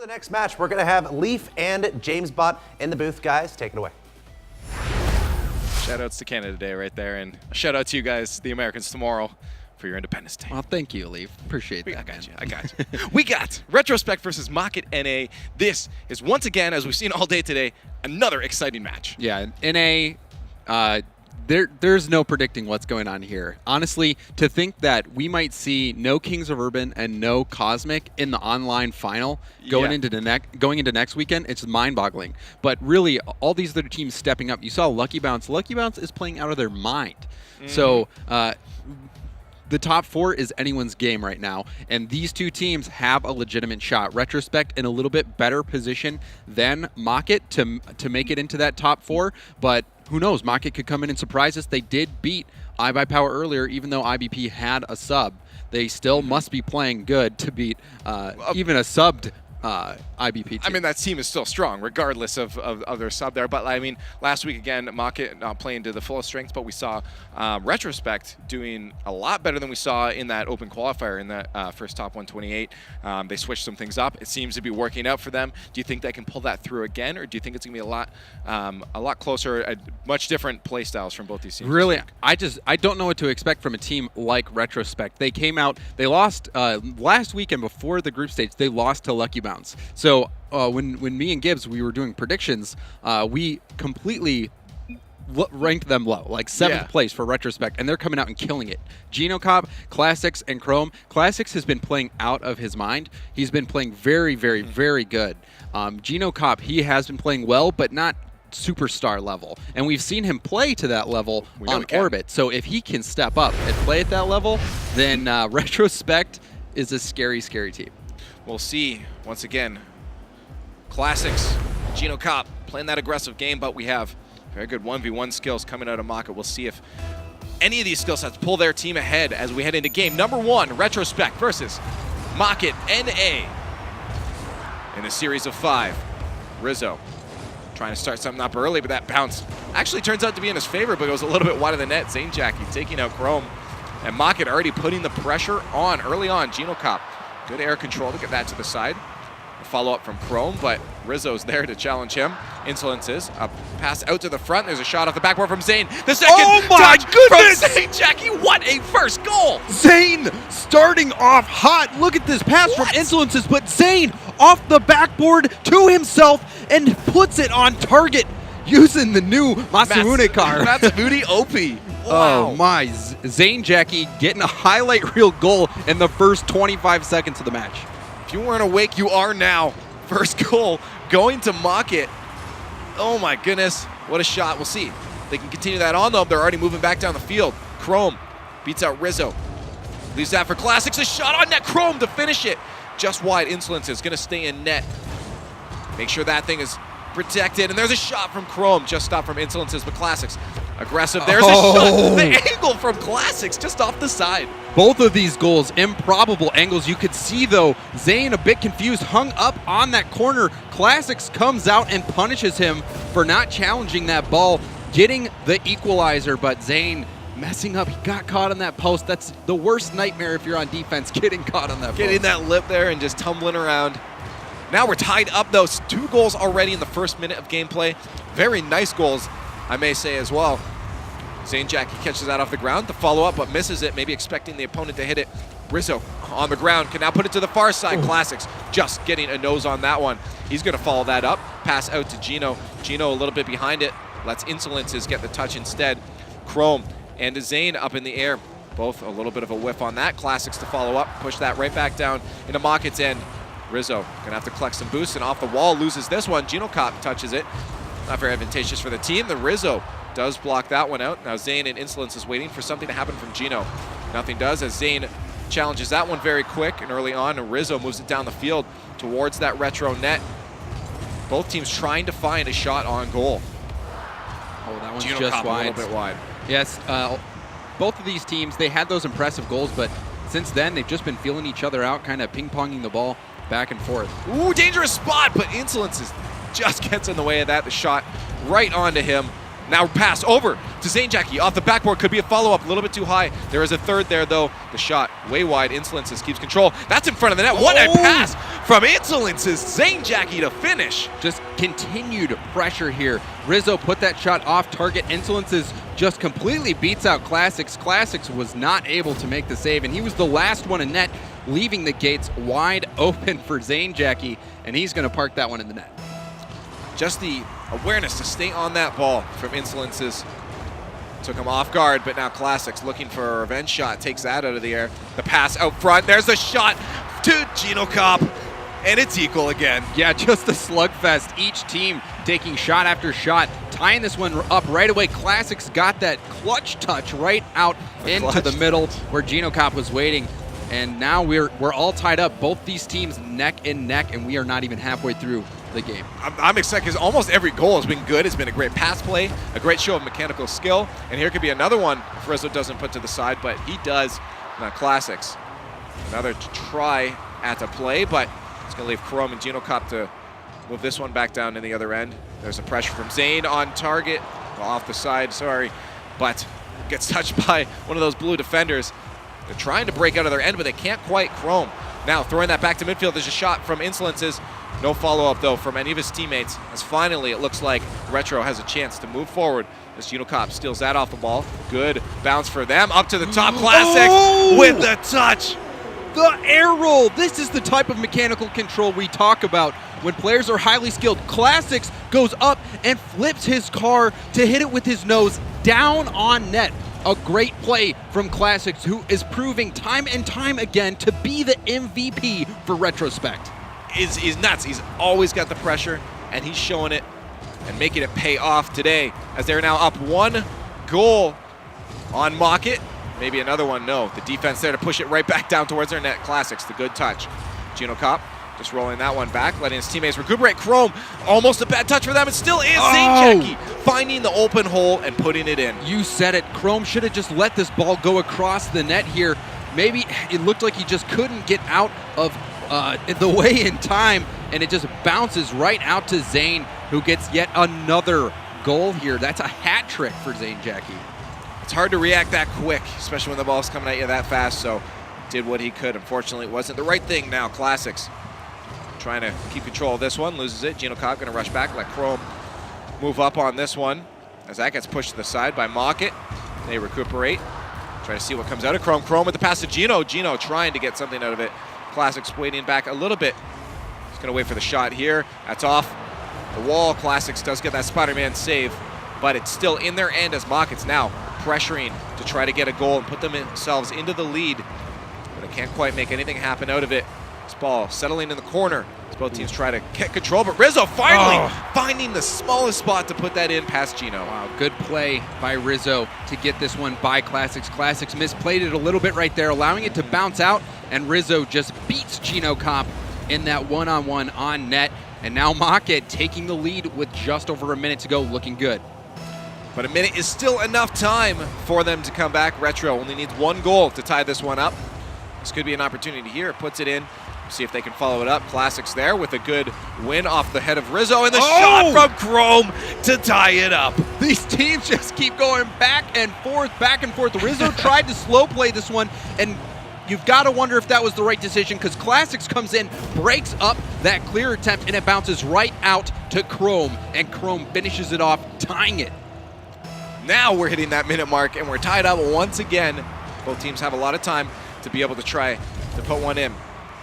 the next match, we're going to have Leaf and James Bott in the booth. Guys, take it away. Shout-outs to Canada Day right there, and a shout-out to you guys, the Americans, tomorrow for your Independence Day. Well, thank you, Leaf. Appreciate that. I got you. We got Retrospect versus Mocket NA. This is, once again, as we've seen all day today, another exciting match. Yeah, NA, there's no predicting what's going on here. Honestly, to think that we might see no Kings of Urban and no Cosmic in the online final going into next weekend, it's mind-boggling. But really, all these other teams stepping up. You saw Lucky Bounce. Lucky Bounce is playing out of their mind. So the top four is anyone's game right now, and these two teams have a legitimate shot. Retrospect in a little bit better position than Mocket to make it into that top four, but who knows? Mocket could come in and surprise us. They did beat iBuyPower earlier, even though IBP had a sub. They still must be playing good to beat even a subbed IBP team. I mean, that team is still strong, regardless of their sub there. But, I mean, last week, again, Mocket not playing to the fullest strength, but we saw Retrospect doing a lot better than we saw in that open qualifier in that first top 128. They switched some things up. It seems to be working out for them. Do you think they can pull that through again, or do you think it's going to be a lot closer, much different play styles from both these teams? Really, I don't know what to expect from a team like Retrospect. They came out, they lost last weekend before the group stage, they lost to Lucky Bounce. So when me and Gibbs, we were doing predictions, we completely ranked them low, like 7th place for Retrospect, and they're coming out and killing it. Genocop, Classics, and Chrome. Classics has been playing out of his mind. He's been playing very, very, very good. Genocop, he has been playing well, but not superstar level, and we've seen him play to that level on Orbit. So if he can step up and play at that level, then Retrospect is a scary, scary team. We'll see, once again, Classics, Genocop playing that aggressive game, but we have very good 1v1 skills coming out of Mocket. We'll see if any of these skill sets pull their team ahead as we head into game number 1, Retrospect versus Mocket NA in a series of 5. Rizzo trying to start something up early, but that bounce actually turns out to be in his favor, but it was a little bit wide of the net. Zane Jackie taking out Chrome, and Mocket already putting the pressure on early on. Genocop, good air control to get that to the side. A follow-up from Chrome, but Rizzo's there to challenge him. Insolences, a pass out to the front. There's a shot off the backboard from Zane. The second touch from Zane Jackie. What a first goal! Zane starting off hot. Look at this pass from Insolences, but Zane off the backboard to himself and puts it on target using the new Masamune card. Masamune OP. Wow. Oh my, Zane Jackie getting a highlight reel goal in the first 25 seconds of the match. If you weren't awake, you are now. First goal going to Mocket. Oh my goodness, what a shot. We'll see. They can continue that on though. They're already moving back down the field. Chrome beats out Rizzo. Leaves that for Classics. A shot on net. Chrome to finish it. Just wide. Insolence is going to stay in net. Make sure that thing is protected. And there's a shot from Chrome. Just stopped from Insolences, but Classics aggressive. There's a shot. The angle from Classics just off the side. Both of these goals, improbable angles. You could see, though, Zane a bit confused, hung up on that corner. Classics comes out and punishes him for not challenging that ball, getting the equalizer, but Zane messing up. He got caught on that post. That's the worst nightmare if you're on defense, getting caught on that post. Getting that lip there and just tumbling around. Now we're tied up, though. 2 goals already in the first minute of gameplay. Very nice goals, I may say as well. Zane Jackie catches that off the ground. The follow-up, but misses it, maybe expecting the opponent to hit it. Rizzo on the ground can now put it to the far side. Classics just getting a nose on that one. He's going to follow that up. Pass out to Gino. Gino a little bit behind it. Lets Insolences get the touch instead. Chrome and Zane up in the air. Both a little bit of a whiff on that. Classics to follow up. Push that right back down into Mocket's end. Rizzo going to have to collect some boosts, and off the wall loses this one. Genocop touches it. Not very advantageous for the team. The Rizzo does block that one out. Now Zane and Insolence is waiting for something to happen from Gino. Nothing does as Zane challenges that one very quick and early on, and Rizzo moves it down the field towards that retro net. Both teams trying to find a shot on goal. Oh, that one's Genocop just wide. a little bit wide. Yes, both of these teams, they had those impressive goals, but since then they've just been feeling each other out, kind of ping-ponging the ball back and forth. Ooh, dangerous spot, but Insolence just gets in the way of that. The shot right onto him. Now pass over to Zane Jackie off the backboard. Could be a follow-up, a little bit too high. There is a third there, though. The shot way wide. Insolences keeps control. That's in front of the net. What a pass from Insolences. Zane Jackie to finish. Just continued pressure here. Rizzo put that shot off target. Insolences just completely beats out Classics. Classics was not able to make the save, and he was the last one in net, leaving the gates wide open for Zane Jackie, and he's going to park that one in the net. Just the awareness to stay on that ball from Insolences took him off guard, but now Classics looking for a revenge shot, takes that out of the air. The pass out front, there's the shot to Gino Kopp, and it's equal again. Yeah, just a slugfest. Each team taking shot after shot, tying this one up right away. Classics got that clutch touch right out into the middle where Gino Kopp was waiting. And now we're all tied up. Both these teams neck and neck, and we are not even halfway through the game. I'm excited because almost every goal has been good. It's been a great pass play, a great show of mechanical skill. And here could be another one if Rizzo doesn't put to the side, but he does. Now Classics, another try at the play, but it's going to leave Chrome and Gino Kopp to move this one back down in the other end. There's a pressure from Zane on target, well, off the side, sorry, but gets touched by one of those blue defenders. They're trying to break out of their end, but they can't quite. Chrome now throwing that back to midfield. There's a shot from Insolences. No follow-up, though, from any of his teammates, as finally it looks like Retro has a chance to move forward as Gino Kopp steals that off the ball. Good bounce for them. Up to the top. Classics with the touch. The air roll. This is the type of mechanical control we talk about when players are highly skilled. Classics goes up and flips his car to hit it with his nose down on net. A great play from Classics, who is proving time and time again to be the MVP for Retrospect. Is nuts. He's always got the pressure, and he's showing it and making it pay off today as they're now up 1 goal on Mockett. Maybe another one, no. The defense there to push it right back down towards their net. Classics, the good touch. Gino Kopp just rolling that one back, letting his teammates recuperate. Chrome, almost a bad touch for them. It still is. Zane Jackie finding the open hole and putting it in. You said it. Chrome should have just let this ball go across the net here. Maybe it looked like he just couldn't get out of the way in time, and it just bounces right out to Zane, who gets yet another goal here. That's a hat trick for Zane Jackie. It's hard to react that quick, especially when the ball's coming at you that fast, so did what he could. Unfortunately, it wasn't the right thing now. Classics trying to keep control of this one, loses it. Gino Kopp going to rush back, let Chrome move up on this one as that gets pushed to the side by Mockett. They recuperate, try to see what comes out of Chrome. Chrome with the pass to Gino. Gino trying to get something out of it. Classics waiting back a little bit. He's going to wait for the shot here. That's off the wall. Classics does get that Spider-Man save, but it's still in their end as Mockett's now pressuring to try to get a goal and put themselves into the lead. But they can't quite make anything happen out of it. This ball settling in the corner as both teams try to get control, but Rizzo finally finding the smallest spot to put that in past Gino. Wow, good play by Rizzo to get this one by Classics. Classics misplayed it a little bit right there, allowing it to bounce out, and Rizzo just beats Gino Kopp in that one-on-one on net. And now Mockett taking the lead with just over a minute to go, looking good. But a minute is still enough time for them to come back. Retro only needs 1 goal to tie this one up. This could be an opportunity here. Puts it in. See if they can follow it up. Classics there with a good win off the head of Rizzo, and the shot from Chrome to tie it up. These teams just keep going back and forth, back and forth. Rizzo tried to slow play this one, and you've got to wonder if that was the right decision, because Classics comes in, breaks up that clear attempt, and it bounces right out to Chrome, and Chrome finishes it off, tying it. Now we're hitting that minute mark, and we're tied up once again. Both teams have a lot of time to be able to try to put one in.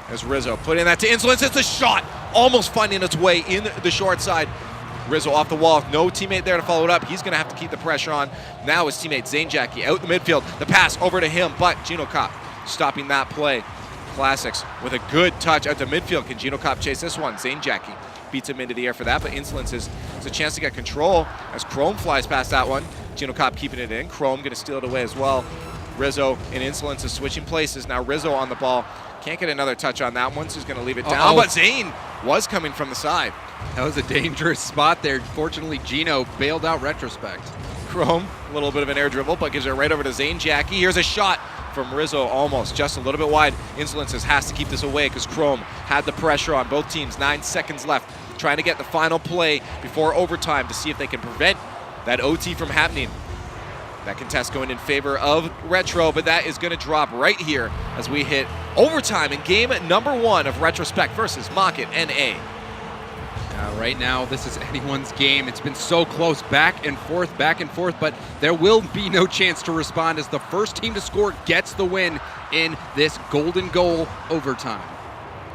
As Rizzo putting that to Insolence, it's a shot, almost finding its way in the short side. Rizzo off the wall, no teammate there to follow it up. He's going to have to keep the pressure on. Now his teammate Zane Jackie out the midfield. The pass over to him, but Gino Kopp stopping that play. Classics with a good touch out to midfield. Can Gino Kopp chase this one? Zane Jackie beats him into the air for that, but Insolence is a chance to get control as Chrome flies past that one. Gino Kopp keeping it in. Chrome going to steal it away as well. Rizzo and Insolence is switching places. Now Rizzo on the ball. Can't get another touch on that one, so he's going to leave it down. But Zane was coming from the side. That was a dangerous spot there. Fortunately, Gino bailed out Retrospect. Chrome, a little bit of an air dribble, but gives it right over to Zane Jackie. Here's a shot from Rizzo, almost just a little bit wide. Insolences has to keep this away because Chrome had the pressure on both teams. 9 seconds left, trying to get the final play before overtime to see if they can prevent that OT from happening. That contest going in favor of Retro, but that is going to drop right here as we hit overtime in game number 1 of Retrospect versus Mocket NA. Right now, this is anyone's game. It's been so close, back and forth, but there will be no chance to respond as the first team to score gets the win in this golden goal overtime.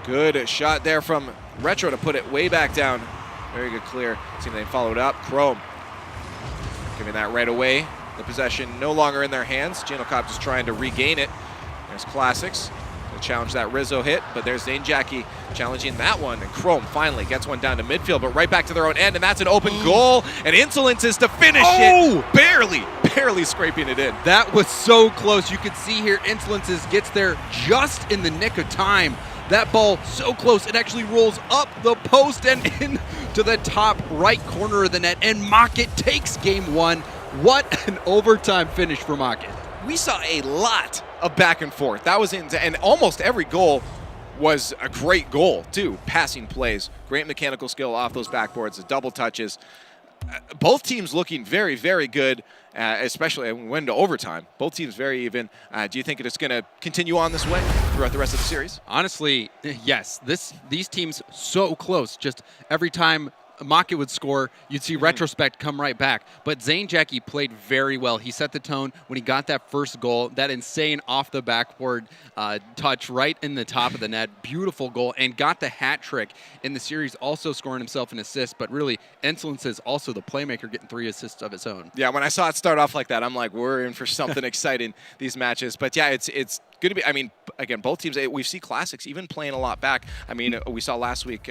Good shot there from Retro to put it way back down. Very good clear. See if they followed up. Chrome giving that right away. The possession no longer in their hands. Genocop just trying to regain it. There's Classics to challenge that Rizzo hit, but there's Zane Jackie challenging that one, and Chrome finally gets one down to midfield, but right back to their own end, and that's an open goal, and Insolence is to finish it. Barely scraping it in. That was so close. You could see here Insolences gets there just in the nick of time. That ball so close, it actually rolls up the post and into the top right corner of the net, and Mocket takes game 1. What an overtime finish for Mocket. We saw a lot of back and forth. That was and almost every goal was a great goal too. Passing plays, great mechanical skill off those backboards, the double touches. Both teams looking very, very good, especially when we went into overtime. Both teams very even. Do you think it's going to continue on this way throughout the rest of the series? Honestly, yes. These teams so close. Just every time Mocket would score, you'd see Retrospect come right back. But Zane Jackie played very well. He set the tone when he got that first goal, that insane off the backboard touch right in the top of the net. Beautiful goal, and got the hat trick in the series, also scoring himself an assist. But really, Insolence is also the playmaker, getting 3 assists of his own. Yeah, when I saw it start off like that, I'm like, we're in for something exciting, these matches. But yeah, it's going to be, I mean, again, both teams, we see Classics even playing a lot back. I mean, we saw last week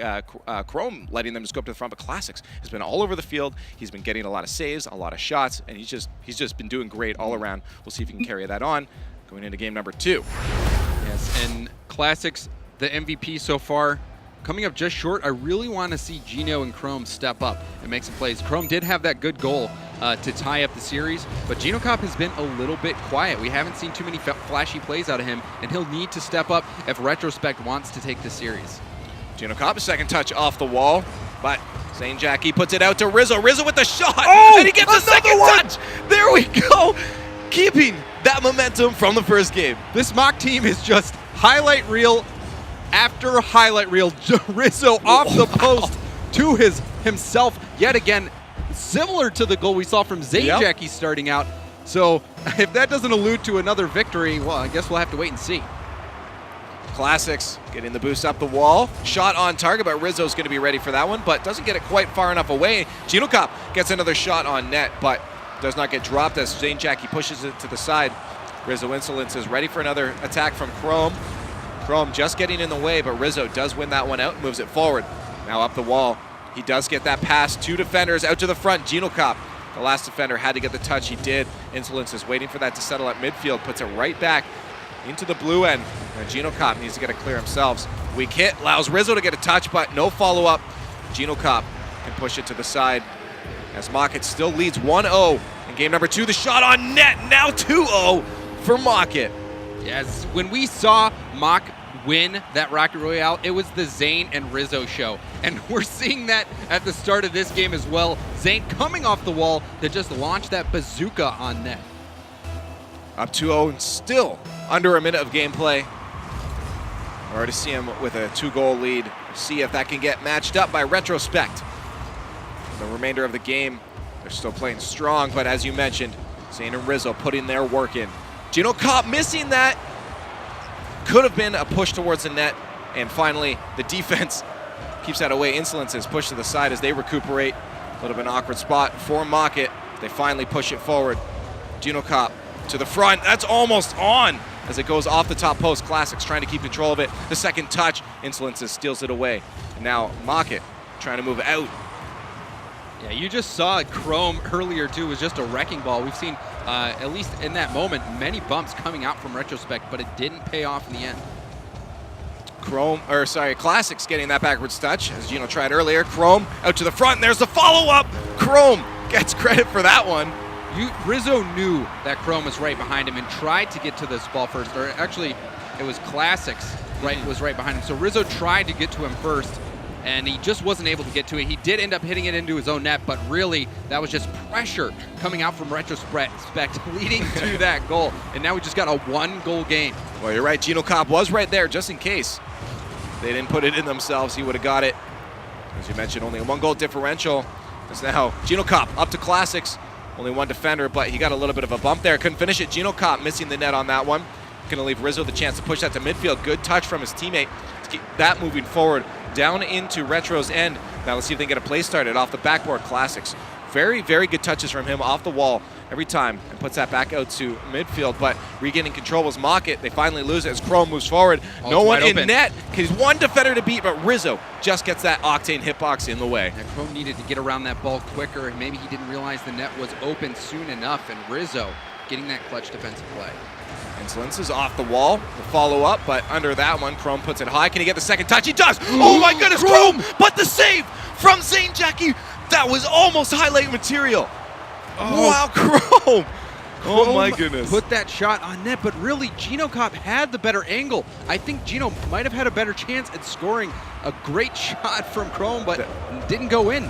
Chrome letting them just go up to the front, but Classics has been all over the field. He's been getting a lot of saves, a lot of shots, and he's just been doing great all around. We'll see if he can carry that on going into game number 2. Yes, and Classics, the MVP so far, coming up just short. I really want to see Gino and Chrome step up and make some plays. Chrome did have that good goal to tie up the series, but Genocop has been a little bit quiet. We haven't seen too many flashy plays out of him, and he'll need to step up if Retrospect wants to take the series. Genocop, second touch off the wall, but Zane Jackie puts it out to Rizzo. Rizzo with the shot, and he gets a second touch. There we go, keeping that momentum from the first game. This mock team is just highlight reel after highlight reel. Rizzo off the post to himself yet again, similar to the goal we saw from Zane Jackie starting out. So if that doesn't allude to another victory, well, I guess we'll have to wait and see. Classics getting the boost up the wall. Shot on target, but Rizzo's going to be ready for that one, but doesn't get it quite far enough away. Genocop gets another shot on net, but does not get dropped as Zane Jackie pushes it to the side. Rizzo Insolence is ready for another attack from Chrome. Chrome just getting in the way, but Rizzo does win that one out and moves it forward. Now up the wall. He does get that pass. 2 defenders out to the front. Genocop, the last defender, had to get the touch. He did. Insolence is waiting for that to settle at midfield. Puts it right back into the blue end. And Genocop needs to get it clear himself. Weak hit allows Rizzo to get a touch, but no follow-up. Genocop can push it to the side as Mocket still leads 1-0 in game number 2. The shot on net, now 2-0 for Mocket. Yes, when we saw Mock win that Rocket Royale, it was the Zane and Rizzo show. And we're seeing that at the start of this game as well. Zane coming off the wall to just launch that bazooka on net. Up 2-0 and still under a minute of gameplay. We already see him with a 2-goal lead. See if that can get matched up by Retrospect. The remainder of the game, they're still playing strong, but as you mentioned, Zane and Rizzo putting their work in. Genocop missing that. Could have been a push towards the net, and finally the defense keeps that away. Insolence is pushed to the side as they recuperate. A little bit of an awkward spot for Mocket. They finally push it forward. Genocop to the front. That's almost on as it goes off the top post. Classics trying to keep control of it. The second touch, Insolence steals it away. And now Mocket trying to move out. Yeah, you just saw Chrome earlier too, was just a wrecking ball. We've seen, at least in that moment, many bumps coming out from Retrospect, but it didn't pay off in the end. Classics getting that backwards touch, as Gino tried earlier. Chrome out to the front, and there's the follow-up. Chrome gets credit for that one. Rizzo knew that Chrome was right behind him and tried to get to this ball first, or actually, it was Classics was right behind him. So Rizzo tried to get to him first, and he just wasn't able to get to it. He did end up hitting it into his own net, but really, that was just pressure coming out from Retrospect leading to that goal. And now we just got a 1-goal game. Well, you're right. Gino Kopp was right there just in case they didn't put it in themselves. He would have got it. As you mentioned, only a 1-goal differential. It's now Gino Kopp up to Classics. Only one defender, but he got a little bit of a bump there. Couldn't finish it. Gino Kopp missing the net on that one. Going to leave Rizzo the chance to push that to midfield. Good touch from his teammate to keep that moving forward down into Retro's end. Now let's see if they can get a play started off the backboard. Classics. Very, very good touches from him off the wall every time and puts that back out to midfield. But regaining control was Mockett. They finally lose it as Chrome moves forward. No one in net. He's one defender to beat, but Rizzo just gets that Octane hitbox in the way. And Chrome needed to get around that ball quicker, and maybe he didn't realize the net was open soon enough, and Rizzo getting that clutch defensive play. Insolence is off the wall. The follow-up, but under that one, Chrome puts it high. Can he get the second touch? He does! Oh my goodness, Chrome! But the save from Zane Jackie, that was almost highlight material. Wow, Chrome! Oh my goodness. Put that shot on net, but really, Gino Kopp had the better angle. I think Gino might have had a better chance at scoring a great shot from Chrome, but didn't go in.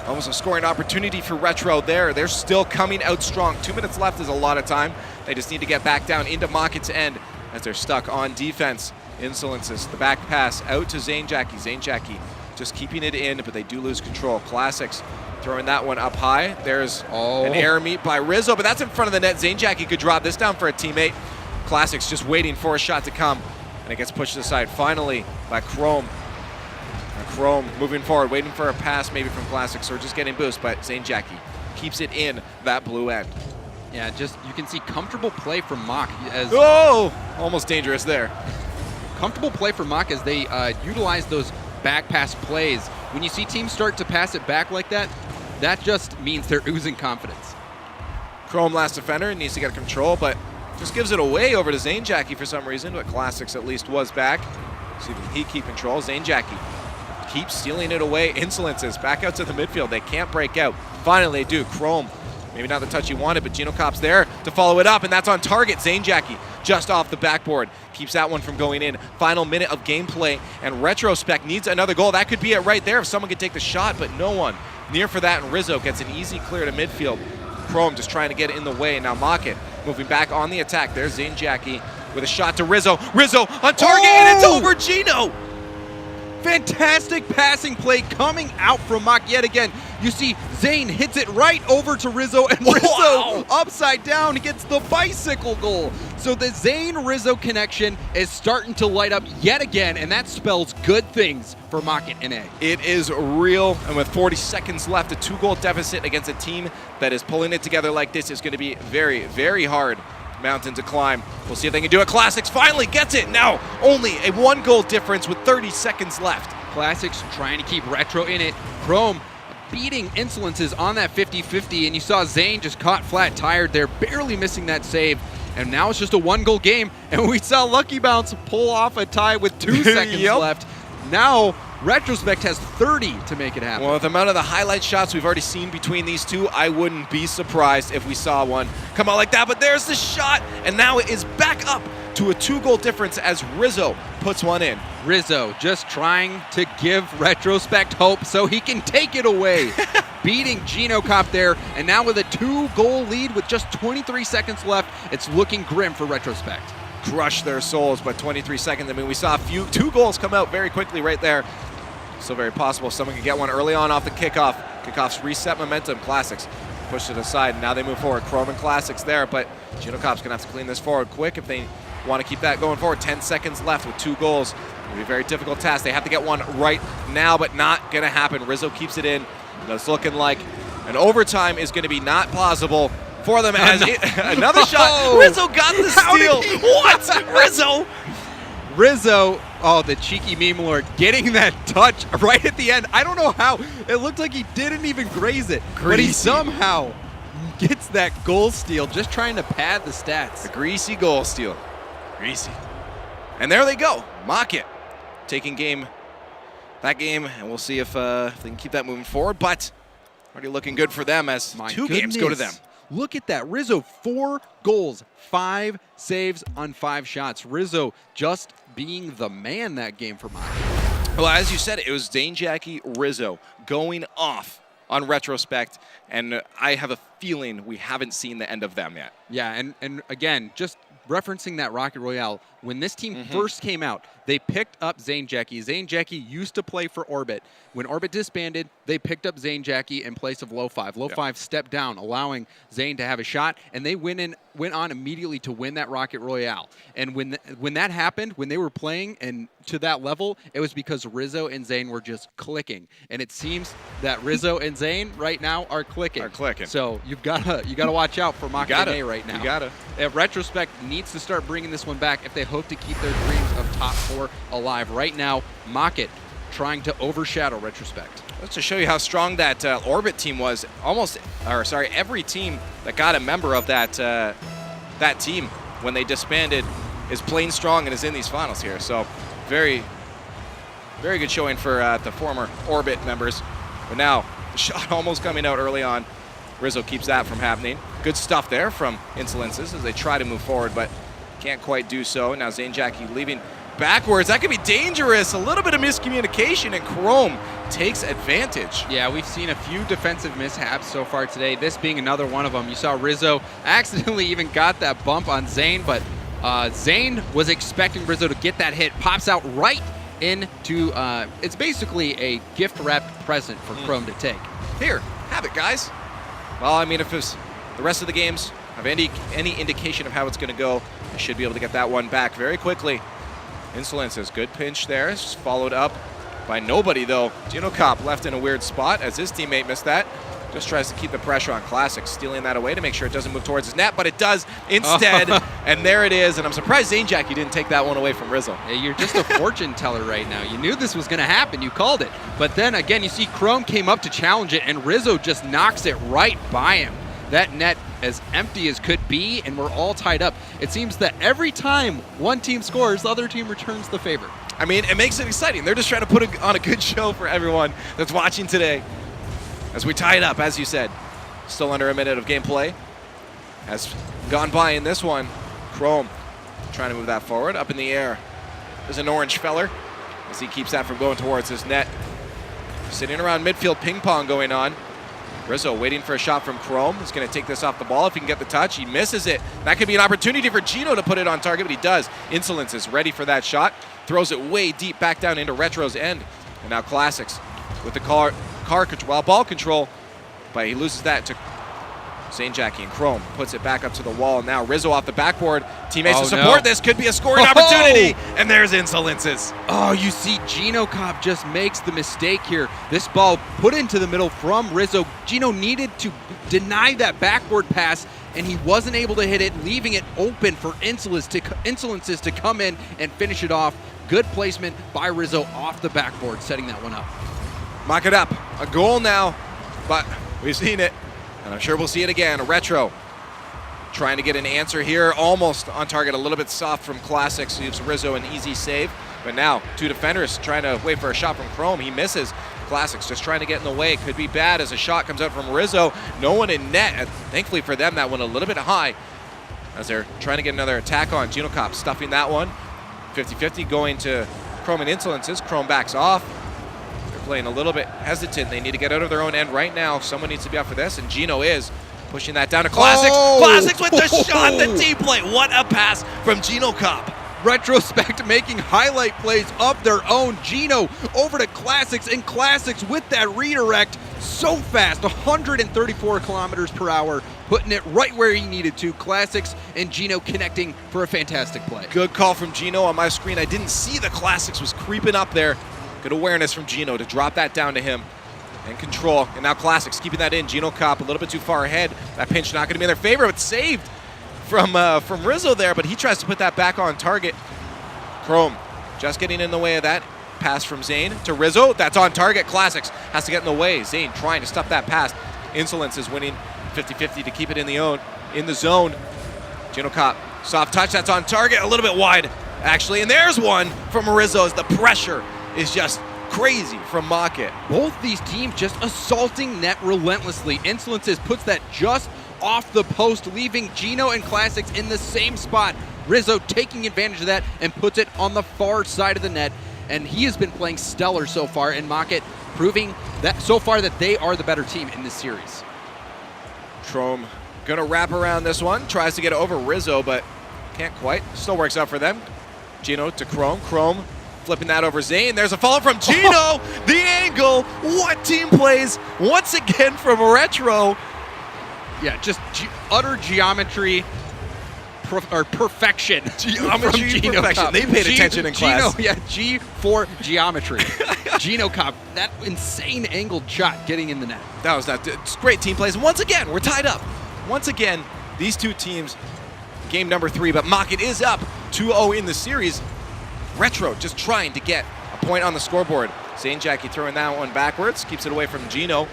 Almost a scoring opportunity for Retro there. They're still coming out strong. 2 minutes left is a lot of time. They just need to get back down into Mockett's end as they're stuck on defense. Insolences, the back pass out to Zane Jackie. Zane Jackie just keeping it in, but they do lose control. Classics throwing that one up high. There's an air meet by Rizzo, but that's in front of the net. Zane Jackie could drop this down for a teammate. Classics just waiting for a shot to come, and it gets pushed aside finally by Chrome. Chrome moving forward, waiting for a pass maybe from Classics or just getting boost, but Zane Jackie keeps it in that blue end. Yeah, just you can see comfortable play from Mock as almost dangerous there. Comfortable play from Mock as they utilize those back pass plays. When you see teams start to pass it back like that, that just means they're oozing confidence. Chrome last defender needs to get control, but just gives it away over to Zane Jackie for some reason, but Classics at least was back. See if he keep control. Zane Jackie keeps stealing it away. Insolences back out to the midfield. They can't break out. Finally they do. Chrome, maybe not the touch he wanted, but Gino Kopp's there to follow it up, and that's on target. Zane Jackie just off the backboard. Keeps that one from going in. Final minute of gameplay, and Retrospect needs another goal. That could be it right there if someone could take the shot, but no one near for that, and Rizzo gets an easy clear to midfield. Chrome just trying to get in the way. Now Mockett moving back on the attack. There's Zane Jackie with a shot to Rizzo. Rizzo on target, and it's over Gino! Fantastic passing play coming out from Mock yet again. You see Zane hits it right over to Rizzo, and Rizzo upside down gets the bicycle goal. So the Zane-Rizzo connection is starting to light up yet again, and that spells good things for Mockett NA. It is real, and with 40 seconds left, a 2-goal deficit against a team that is pulling it together like this is going to be very, very hard mountain to climb. We'll see if they can do it. Classics finally gets it. Now only a 1-goal difference with 30 seconds left. Classics trying to keep Retro in it. Chrome beating Insolences on that 50-50, and you saw Zane just caught flat tired there, barely missing that save. And now it's just a 1-goal game, and we saw Lucky Bounce pull off a tie with 2 seconds left. Now Retrospect has 30 to make it happen. Well, with the amount of the highlight shots we've already seen between these two, I wouldn't be surprised if we saw one come out like that. But there's the shot, and now it is back up to a 2-goal difference as Rizzo puts one in. Rizzo just trying to give Retrospect hope so he can take it away. Beating Gino Kopp there, and now with a 2-goal lead with just 23 seconds left, it's looking grim for Retrospect. Crush their souls, but 23 seconds. I mean, we saw 2 goals come out very quickly right there. Still very possible if someone could get one early on off the kickoff. Kickoffs reset momentum. Classics pushed it aside. Now they move forward. Chrome and Classics there, but Gino Kopp's going to have to clean this forward quick if they want to keep that going forward. 10 seconds left with 2 goals. It'll be a very difficult task. They have to get one right now, but not going to happen. Rizzo keeps it in. It's looking like an overtime is going to be not plausible for them. As another shot. Rizzo got the steal. What? Rizzo, the cheeky meme lord, getting that touch right at the end. I don't know how. It looked like he didn't even graze it, but he somehow gets that goal steal, just trying to pad the stats. A greasy goal steal. Greasy. And there they go. Mockett taking that game, and we'll see if they can keep that moving forward, but already looking good for them as 2 games go to them. Look at that. Rizzo, 4 goals, 5 saves on 5 shots. Rizzo just being the man that game for Mockett. Well, as you said, it was Zane Jackie, Rizzo going off on Retrospect, and I have a feeling we haven't seen the end of them yet. Yeah, and again, just referencing that Rocket Royale, when this team first came out, they picked up Zane Jackie. Zane Jackie used to play for Orbit. When Orbit disbanded, they picked up Zane Jackie in place of Low Five. Low Five stepped down, allowing Zane to have a shot, and they went on immediately to win that Rocket Royale. And when that happened, when they were playing and to that level, it was because Rizzo and Zane were just clicking. And it seems that Rizzo and Zane right now are clicking. So you gotta watch out for Makane right now. You gotta. Retrospect needs to start bringing this one back if they hope to keep their dreams of top 4 alive. Right now, Mocket trying to overshadow Retrospect. Let's just show you how strong that Orbit team was. Every team that got a member of that team when they disbanded is playing strong and is in these finals here. So very, very good showing for the former Orbit members. But now, the shot almost coming out early on. Rizzo keeps that from happening. Good stuff there from Insolences as they try to move forward, but can't quite do so. Now Zane Jackie leaving backwards. That could be dangerous. A little bit of miscommunication, and Chrome takes advantage. Yeah, we've seen a few defensive mishaps so far today, this being another one of them. You saw Rizzo accidentally even got that bump on Zane, but Zane was expecting Rizzo to get that hit. Pops out right into, it's basically a gift wrapped present for Chrome to take. Here, have it, guys. Well, I mean, if it's the rest of the games have any indication of how it's going to go, I should be able to get that one back very quickly. Insolences, good pinch there. It's followed up by nobody, though. Genocop left in a weird spot as his teammate missed that. Just tries to keep the pressure on Classic, stealing that away to make sure it doesn't move towards his net, but it does instead. And there it is. And I'm surprised Zane Jackie didn't take that one away from Rizzo. Hey, you're just a fortune teller right now. You knew this was going to happen. You called it. But then again, you see Chrome came up to challenge it, and Rizzo just knocks it right by him. That net as empty as could be, and we're all tied up. It seems that every time one team scores, the other team returns the favor. I mean, it makes it exciting. They're just trying to put on a good show for everyone that's watching today. As we tie it up, as you said, still under a minute of gameplay. Has gone by in this one. Chrome trying to move that forward, up in the air. There's an orange feller as he keeps that from going towards his net. Sitting around midfield, ping pong going on. Rizzo waiting for a shot from Chrome. He's going to take this off the ball if he can get the touch. He misses it. That could be an opportunity for Gino to put it on target, but he does. Insolence is ready for that shot. Throws it way deep back down into Retro's end. And now Classics with the ball control, but he loses that to Zane Jackie, and Chrome puts it back up to the wall. Now Rizzo off the backboard. Teammates to support this. Could be a scoring opportunity. And there's Insolences. Oh, you see Gino Cop just makes the mistake here. This ball put into the middle from Rizzo. Gino needed to deny that backboard pass, and he wasn't able to hit it, leaving it open for Insolences to come in and finish it off. Good placement by Rizzo off the backboard, setting that one up. Mock it up. A goal now, but we've seen it, and I'm sure we'll see it again. Retro trying to get an answer here, almost on target, a little bit soft from Classics. Gives Rizzo an easy save, but now two defenders trying to wait for a shot from Chrome. He misses. Classics just trying to get in the way. Could be bad as a shot comes out from Rizzo. No one in net, and thankfully for them, that one a little bit high as they're trying to get another attack on. Genocop stuffing that one. 50-50 going to Chrome and Insolences. Chrome backs off. Playing a little bit hesitant. They need to get out of their own end right now. Someone needs to be up for this, and Gino is pushing that down to Classics. Classics with the shot, the team play. What a pass from Gino Cop. Retrospect making highlight plays of their own. Gino over to Classics, and Classics with that redirect so fast, 134 kilometers per hour, putting it right where he needed to. Classics and Gino connecting for a fantastic play. Good call from Gino on my screen. I didn't see the Classics was creeping up there. Good awareness from Gino to drop that down to him and control. And now Classics keeping that in. Gino Cop a little bit too far ahead. That pinch not going to be in their favor, but saved from Rizzo there, but he tries to put that back on target. Chrome just getting in the way of that. Pass from Zane to Rizzo. That's on target. Classics has to get in the way. Zane trying to stop that pass. Insolence is winning 50-50 to keep it in the zone. Gino Cop, soft touch. That's on target. A little bit wide, actually. And there's one from Rizzo as the pressure is just crazy from Mocket. Both these teams just assaulting net relentlessly. Insolences puts that just off the post, leaving Gino and Classics in the same spot. Rizzo taking advantage of that and puts it on the far side of the net. and he has been playing stellar so far, and Moffitt proving that so far that they are the better team in this series. Trome gonna wrap around this one, tries to get it over Rizzo, but can't quite. Still works out for them. Gino to Chrome. Chrome flipping that over Zane. There's a follow from Gino. The angle. What team plays once again from Retro? Yeah, just utter geometry perfection. Geometry from Gino perfection. Cobb. They paid attention in class. Yeah, G for geometry. Gino Cobb, that insane angled shot getting in the net. That was not. It's great team plays. Once again, we're tied up. Once again, these two teams, game number 3, but Moffitt is up 2-0 in the series. Retro just trying to get a point on the scoreboard. Zane Jackie throwing that one backwards, keeps it away from Gino.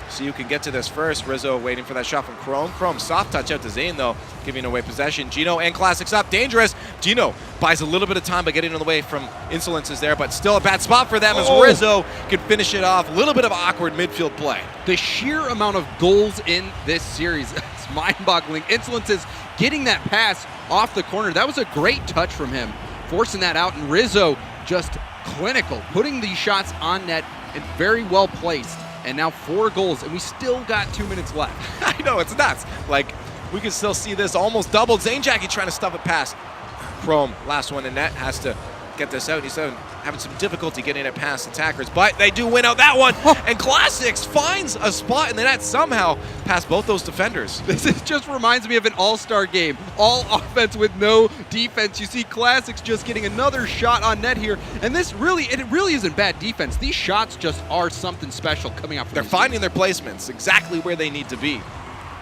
See who can get to this first. Rizzo waiting for that shot from Chrome. Chrome soft touch out to Zane though, giving away possession. Gino and Classics up, dangerous. Gino buys a little bit of time by getting in the way from Insolences there, but still a bad spot for them as Rizzo can finish it off. A little bit of awkward midfield play. The sheer amount of goals in this series is mind-boggling. Insolences getting that pass off the corner. That was a great touch from him, forcing that out, and Rizzo just clinical, putting these shots on net and very well placed. And now 4 goals, and we still got 2 minutes left. I know, it's nuts. Like, we can still see this almost doubled. Zane Jackie trying to stuff it past Chrome. Last one in net, has to get this out. He's having some difficulty getting it past attackers, but they do win out that one. And Classics finds a spot in the net somehow past both those defenders. Just reminds me of an all-star game. All offense with no defense. You see Classics just getting another shot on net here, and it really isn't bad defense. These shots just are something special coming out from They're these finding their placements exactly where they need to be,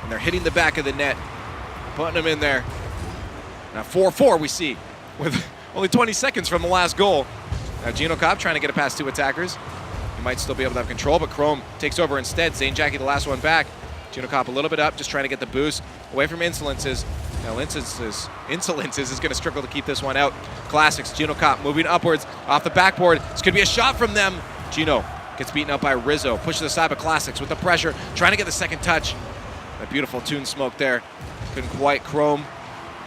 and they're hitting the back of the net, putting them in there. Now 4-4 we see with only 20 seconds from the last goal. Now Gino Cobb trying to get it past 2 attackers. He might still be able to have control, but Chrome takes over instead. Zane Jackie the last one back. Gino Cobb a little bit up, just trying to get the boost away from Insolences. Now Insolences is going to struggle to keep this one out. Classics, Gino Cobb moving upwards off the backboard. It's going to be a shot from them. Gino gets beaten up by Rizzo. Pushes aside by Classics with the pressure, trying to get the second touch. That beautiful tune smoke there. Couldn't quite. Chrome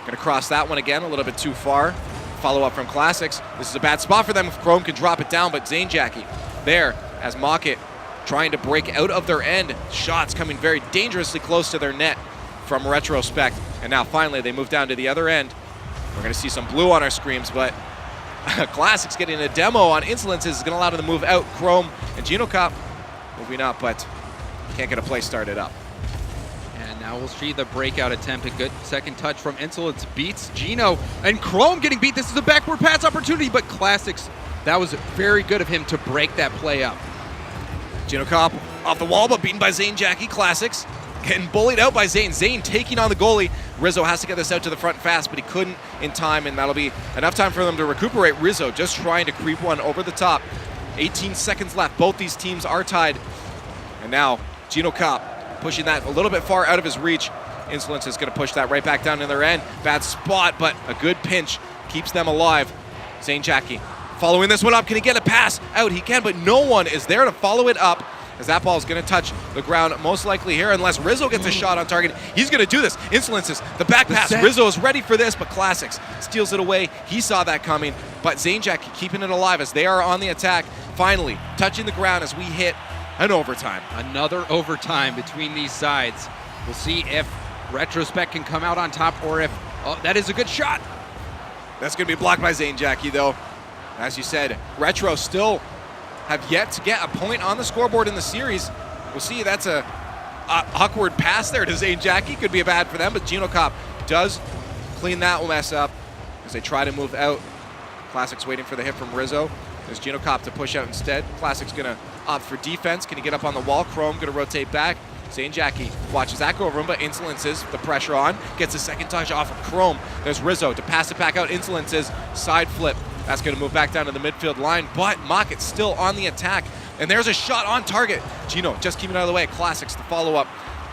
going to cross that one again, a little bit too far. Follow up from Classics. This is a bad spot for them if Chrome can drop it down, but Zane Jackie there as Moffitt trying to break out of their end. Shots coming very dangerously close to their net from Retrospect. And now finally they move down to the other end. We're going to see some blue on our screens, but Classics getting a demo on Insolences is going to allow them to move out. Chrome and Gino Cobb moving up, but can't get a play started up. Now we'll see the breakout attempt. A good second touch from Insolence beats Gino, and Chrome getting beat. This is a backward pass opportunity, but Classics, that was very good of him to break that play up. Gino Cobb off the wall, but beaten by Zane Jackie. Classics getting bullied out by Zane. Zane taking on the goalie. Rizzo has to get this out to the front fast, but he couldn't in time, and that'll be enough time for them to recuperate. Rizzo just trying to creep one over the top. 18 seconds left. Both these teams are tied. And now Gino Cobb pushing that a little bit far out of his reach. Insolence is going to push that right back down in their end. Bad spot, but a good pinch keeps them alive. Zane Jackie following this one up. Can he get a pass out? He can, but no one is there to follow it up, as that ball is going to touch the ground most likely here, unless Rizzo gets a shot on target. He's going to do this. Insolences, the back pass. Rizzo is ready for this, but Classics steals it away. He saw that coming, but Zane Jackie keeping it alive as they are on the attack. Finally, touching the ground as we hit an overtime. Another overtime between these sides. We'll see if Retrospect can come out on top, or if, oh, that is a good shot. That's going to be blocked by Zane Jackie, though. As you said, Retro still have yet to get a point on the scoreboard in the series. We'll see. That's a awkward pass there to Zane Jackie. Could be bad for them, but Gino Cobb does clean that mess up as they try to move out. Classics waiting for the hit from Rizzo. There's Gino Cobb to push out instead. Classic's going to opt for defense. Can he get up on the wall? Chrome going to rotate back. Zane Jackie watches that go over him, but Insolences, the pressure on, gets a second touch off of Chrome. There's Rizzo to pass it back out. Insolences, side flip. That's going to move back down to the midfield line, but Moffitt's still on the attack. And there's a shot on target. Gino just keeping it out of the way. Classics to follow up.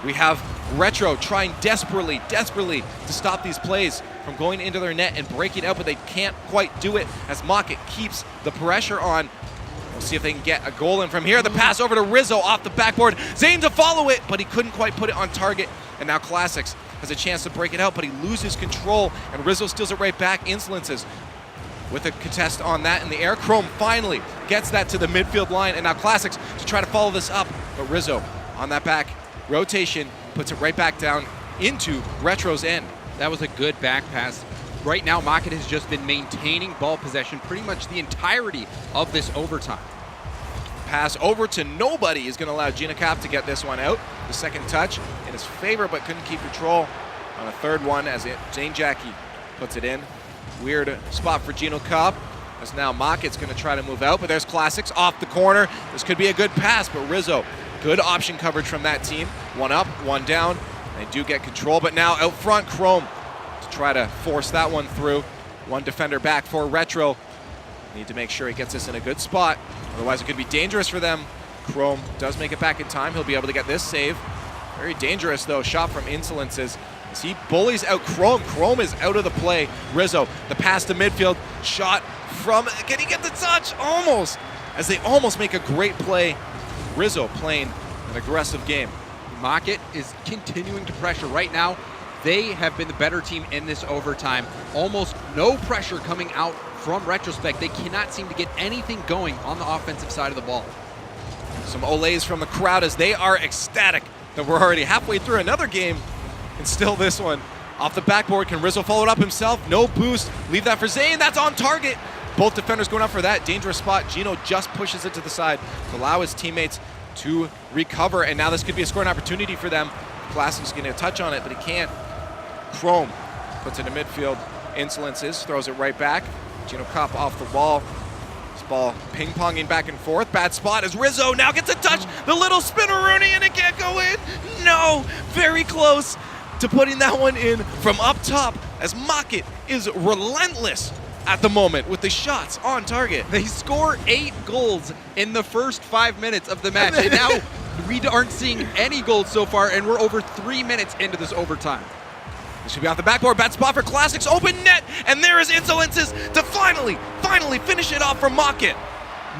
We have Retro trying desperately to stop these plays from going into their net and breaking out, but they can't quite do it as Moffitt keeps the pressure on. We'll see if they can get a goal in from here. The pass over to Rizzo off the backboard. Zane to follow it, but he couldn't quite put it on target. And now Classics has a chance to break it out, but he loses control, and Rizzo steals it right back. Insolences with a contest on that in the air. Chrome finally gets that to the midfield line, and now Classics to try to follow this up. But Rizzo on that back rotation puts it right back down into Retro's end. That was a good back pass. Right now, Moffitt has just been maintaining ball possession pretty much the entirety of this overtime. Pass over to nobody is going to allow Ginocop to get this one out. The second touch in his favor, but couldn't keep control on a third one as Zane Jackie puts it in. Weird spot for Ginocop, as now Moffitt's going to try to move out, but there's Classics off the corner. This could be a good pass, but Rizzo, good option coverage from that team. One up, one down. They do get control, but now out front, Chrome to try to force that one through. One defender back for Retro. Need to make sure he gets this in a good spot. Otherwise, it could be dangerous for them. Chrome does make it back in time. He'll be able to get this save. Very dangerous, though. Shot from Insolences as he bullies out Chrome. Chrome is out of the play. Rizzo, the pass to midfield. Shot from, can he get the touch? Almost. As they almost make a great play. Rizzo playing an aggressive game. Moffitt is continuing to pressure. Right now, they have been the better team in this overtime. Almost no pressure coming out from Retrospect. They cannot seem to get anything going on the offensive side of the ball. Some olays from the crowd as they are ecstatic that we're already halfway through another game. And still this one off the backboard. Can Rizzo follow it up himself? No boost. Leave that for Zane. That's on target. Both defenders going up for that dangerous spot. Gino just pushes it to the side to allow his teammates to recover, and now this could be a scoring opportunity for them. Classic's getting a touch on it, but he can't. Chrome puts it in midfield. Insolences throws it right back. Ginocop off the wall. This ball ping-ponging back and forth. Bad spot as Rizzo now gets a touch. The little spinneroonie, and it can't go in. No, very close to putting that one in from up top as Moffitt is relentless at the moment with the shots on target. They score 8 goals in the first 5 minutes of the match, and now we aren't seeing any goals so far, and we're over 3 minutes into this overtime. This should be off the backboard. Bad spot for Classics. Open net, and there is Insolences to finally finish it off for Moffitt.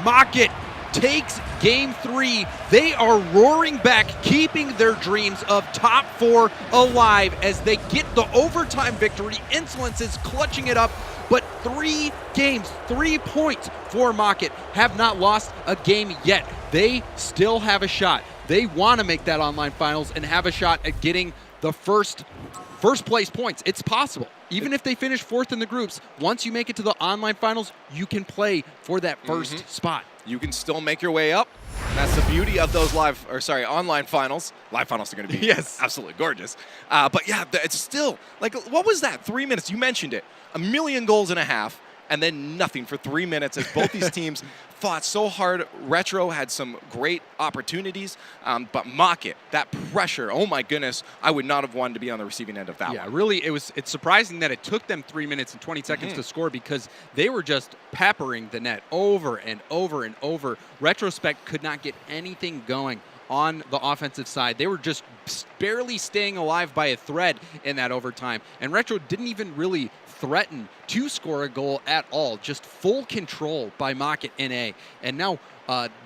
Moffitt takes game 3. They are roaring back, keeping their dreams of top 4 alive as they get the overtime victory. Insolences clutching it up. But 3 games, 3 points for Moffitt, have not lost a game yet. They still have a shot. They want to make that online finals and have a shot at getting the first place points. It's possible. Even if they finish 4th in the groups, once you make it to the online finals, you can play for that first spot. You can still make your way up. And that's the beauty of those online finals. Live finals are going to be absolutely gorgeous. But yeah, it's still, like, what was that? 3 minutes, you mentioned it. 1 million goals and a half, and then nothing for 3 minutes as both these teams fought so hard. Retro had some great opportunities, but Moffitt, that pressure, oh my goodness, I would not have wanted to be on the receiving end of that one. Yeah, really, it's surprising that it took them 3 minutes and 20 seconds to score because they were just peppering the net over and over and over. Retrospect could not get anything going on the offensive side. They were just barely staying alive by a thread in that overtime. And Retro didn't even really threaten to score a goal at all. Just full control by Moffitt NA. And now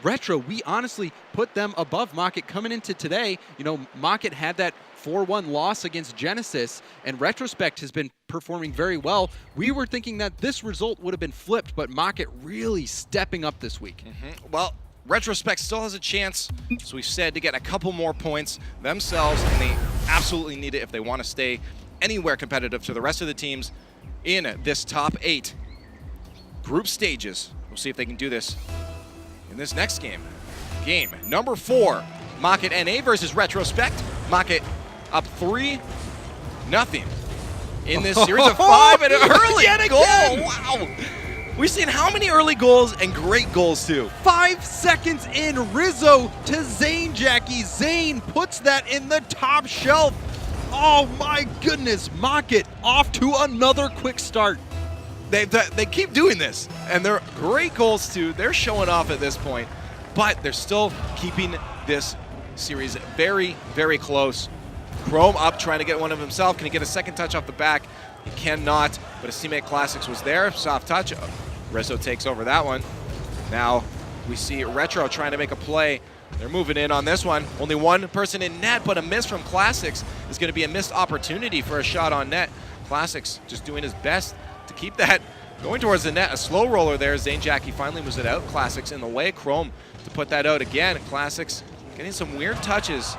Retro, we honestly put them above Moffitt coming into today. You know, Moffitt had that 4-1 loss against Genesis, and Retrospect has been performing very well. We were thinking that this result would have been flipped, but Moffitt really stepping up this week. Well, Retrospect still has a chance, as we've said, to get a couple more points themselves, and they absolutely need it if they want to stay anywhere competitive to the rest of the teams in this top 8 group stages. We'll see if they can do this in this next game. Game number 4, Moffitt NA versus Retrospect. Moffitt up 3-0 in this series of 5 and an early goal. Wow. We've seen how many early goals and great goals too. 5 seconds in, Rizzo to Zane Jackie. Zane puts that in the top shelf. Oh my goodness, Moffitt off to another quick start. They keep doing this, and they're great goals too. They're showing off at this point, but they're still keeping this series very, very close. Chrome up, trying to get one of himself. Can he get a second touch off the back? He cannot, but his teammate Classics was there. Soft touch. Rizzo takes over that one. Now we see Retro trying to make a play. They're moving in on this one. Only one person in net, but a miss from Classics is going to be a missed opportunity for a shot on net. Classics just doing his best to keep that Going towards the net, a slow roller there. Zane Jackie finally moves it out. Classics in the way. Chrome to put that out again. Classics getting some weird touches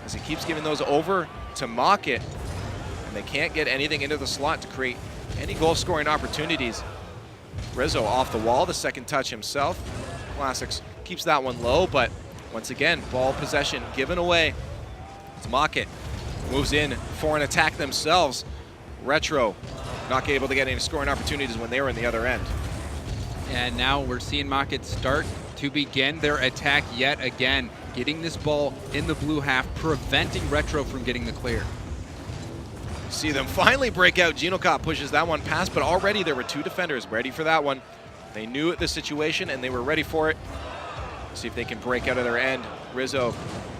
as he keeps giving those over to Mockett. And they can't get anything into the slot to create any goal-scoring opportunities. Rizzo off the wall, the second touch himself. Classics keeps that one low, but once again, ball possession given away. It's Mockett. Moves in for an attack themselves. Retro not able to get any scoring opportunities when they were in the other end. And now we're seeing Mockett start to begin their attack yet again, getting this ball in the blue half, preventing Retro from getting the clear. See them finally break out. Genocop pushes that one past, but already there were two defenders ready for that one. They knew the situation and they were ready for it. See if they can break out of their end. Rizzo